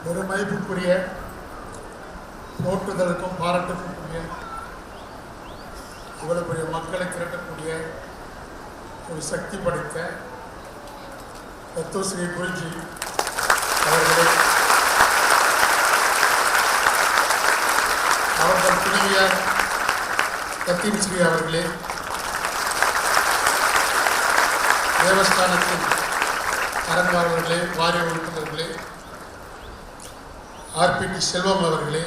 ஒரு மதிப்புக்குரிய போற்றுதலுக்கும் பாராட்டுக்குரிய இவ்வளவு பெரிய மக்களை திரட்டக்கூடிய ஒரு சக்தி படைத்த தத்துவஸ்ரீ குருஜி அவர்களை அவர்கள் துணைவியார் தத்தீம் ஸ்ரீ அவர்களே, தேவஸ்தானத்தின் அரங்காவலர்களே, வாரிய உறுப்பினர்களே, ஆர்பிடி செல்வம் அவர்களே,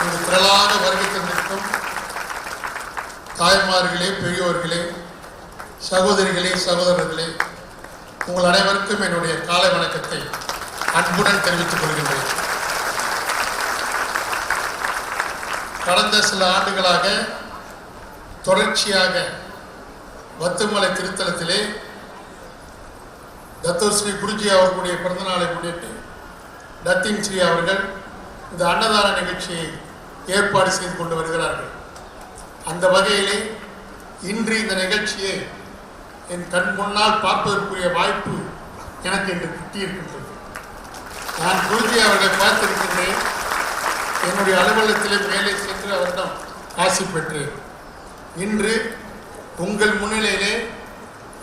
ஒரு திரளான வருகை தந்திருக்கும் தாய்மார்களே, பெரியோர்களே, சகோதரிகளே, சகோதரர்களே, உங்கள் அனைவருக்கும் என்னுடைய காலை வணக்கத்தை அன்புடன் தெரிவித்துக் கொள்கின்றேன். கடந்த சில ஆண்டுகளாக தொடர்ச்சியாக வத்துமலை திருத்தலத்திலே தத்துவஸ்ரீ குருஜி அவர்களுடைய பிறந்தநாளை முன்னிட்டு தத்தீம் ஸ்ரீ அவர்கள் இந்த அன்னதான நிகழ்ச்சியை ஏற்பாடு செய்து கொண்டு வருகிறார்கள். அந்த வகையிலே இன்று இந்த நிகழ்ச்சியை என் கண் முன்னால் பார்ப்பதற்குரிய வாய்ப்பு எனக்கு இன்று கிட்டியிருக்கின்றது. நான் குருஜி அவர்களை பார்த்திருக்கின்றேன். என்னுடைய அலுவலகத்திலே மேலே சென்று அவரிடம் ஆசி பெற்றேன். இன்று உங்கள் முன்னிலையிலே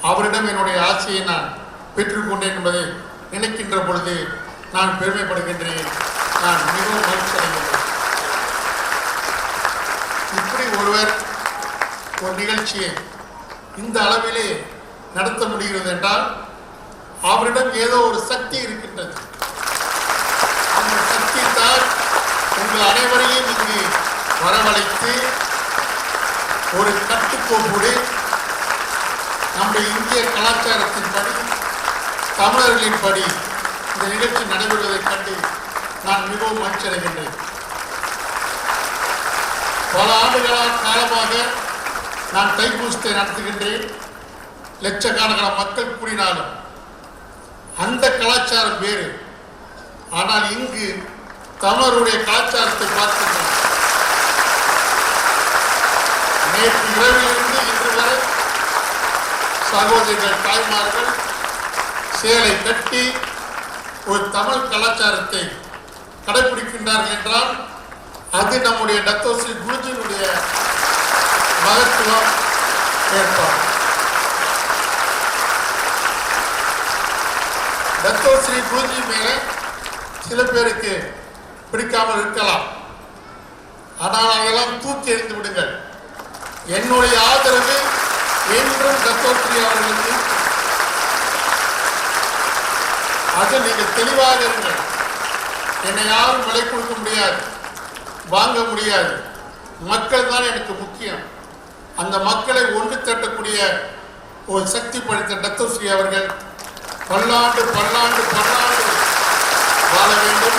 அவரிடம் என்னுடைய ஆசையை நான் பெற்றுக்கொண்டேன் என்பதை நினைக்கின்ற பொழுது நான் பெருமைப்படுகின்றேன். நான் மிகவும் மகிழ்ச்சி அடைகின்றேன். இப்படி ஒருவர் ஒரு நிகழ்ச்சியை இந்த அளவிலே நடத்த முடிகிறது என்றால் அவரிடம் ஏதோ ஒரு சக்தி இருக்கின்றது. அந்த சக்தி தான் உங்கள் அனைவரையும் இங்கு வரவழைத்து ஒரு கட்டுக்கோப்போடு நம்முடைய இந்திய கலாச்சாரத்தின் படி, தமிழர்களின் படி இந்த நிகழ்ச்சி நடைபெறுவதைக் கண்டு நான் மிகவும் மகிழ்ச்சி அடைகின்றேன். பல ஆண்டுகளாக காலமாக நான் தைப்பூசத்தை நடத்துகின்றேன். லட்சக்கணக்கான மக்கள் கூடினாலும் அந்த கலாச்சாரம் வேறு. ஆனால் இங்கு தமிழருடைய கலாச்சாரத்தை பார்க்கின்றோம். நேற்று இரவிலிருந்து இன்று வரை சகோதரிகள், தாய்மார்கள் சேலை கட்டி ஒரு தமிழ் கலாச்சாரத்தை கடைபிடிக்கின்றார்கள் என்றால் அது நம்முடைய தத்துவஸ்ரீ குருஜியினுடைய மகத்துவம் ஏற்பாடு. தத்துவஸ்ரீ குருஜி மேலே சில பேருக்கு பிடிக்காமல் இருக்கலாம். ஆனால் அதெல்லாம் தூக்கி எறிந்து விடுங்கள். என்னுடைய ஆதரவு என்றும் தத்துவஸ்ரீ அவர்களுக்கு. அது நீங்கள் தெளிவாக இருங்கள். என்னை யாரும் விலை கொடுக்க முடியாது, வாங்க முடியாது. மக்கள் தான் எனக்கு முக்கியம். அந்த மக்களை ஒன்று திரட்டக்கூடிய ஒரு சக்தி படைத்த தத்துவஸ்ரீ அவர்கள் பல்லாண்டு பல்லாண்டு பல்லாண்டு வாழ வேண்டும்.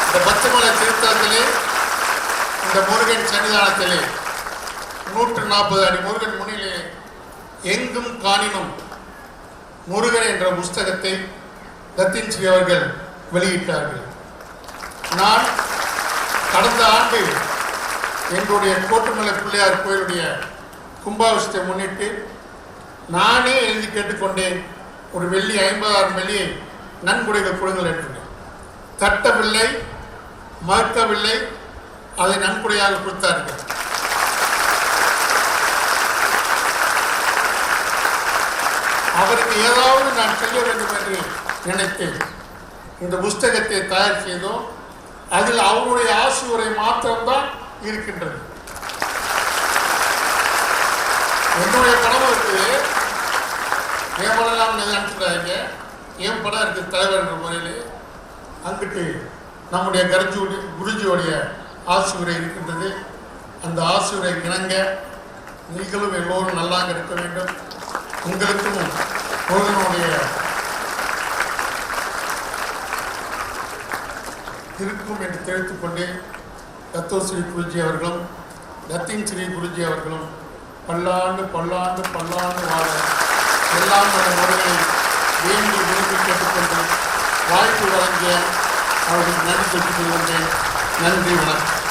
இந்த பச்சைமலை திருத்தலத்திலே, இந்த முருகன் சன்னிதானத்திலே 140 அடி முருகன் முன்னிலே எங்கும் காணினும் முருகன் என்ற புஸ்தகத்தை தத்தீம் ஸ்ரீ அவர்கள் வெளியிட்டார்கள். நான் கடந்த ஆண்டு எங்களுடைய கோட்டுமலை பிள்ளையார் கோயிலுடைய கும்பாபிஷேகத்தை முன்னிட்டு நானே எழுதி கேட்டுக்கொண்டேன். ஒரு வெள்ளி 50,000 வெள்ளியை நன்கொடைகள் கொடுங்கள் என்று. தட்டவில்லை, மறுக்கவில்லை, அதை நன்கொடையாக கொடுத்தார்கள். அவருக்கு ஏதாவது நான் செய்ய வேண்டும் என்று நினைத்தேன். இந்த புஸ்தகத்தை தயார் செய்தோம். அதில் அவருடைய ஆசியுரை மாத்திரம்தான் இருக்கின்றது. என்னுடைய படம் இருக்குது, என் படம் நினைச்சுட்டாங்க. என் படம் இருக்குது தலைவர் என்ற முறையில். அங்கிட்டு நம்முடைய குருஜியோடைய ஆசியுரை இருக்கின்றது. அந்த ஆசியுரை இணங்க நீங்களும் எல்லோரும் நல்லாக இருக்க வேண்டும். உங்களுக்கும் முருகனுடைய இருக்கும் என்று தெரிவித்துக் கொண்டு தத்துவஸ்ரீ குருஜி அவர்களும் தத்தீம் ஸ்ரீ குருஜி அவர்களும் பல்லாண்டு பல்லாண்டு பல்லாண்டு வாழ எல்லாம் முறைகளை வேண்டி விரும்பி கேட்டுக்கொண்டு வாய்ப்பு வழங்கிய அவர்களுக்கு நன்றி தெரிவித்துக் கொள்கின்றேன். நன்றி, வணக்கம்.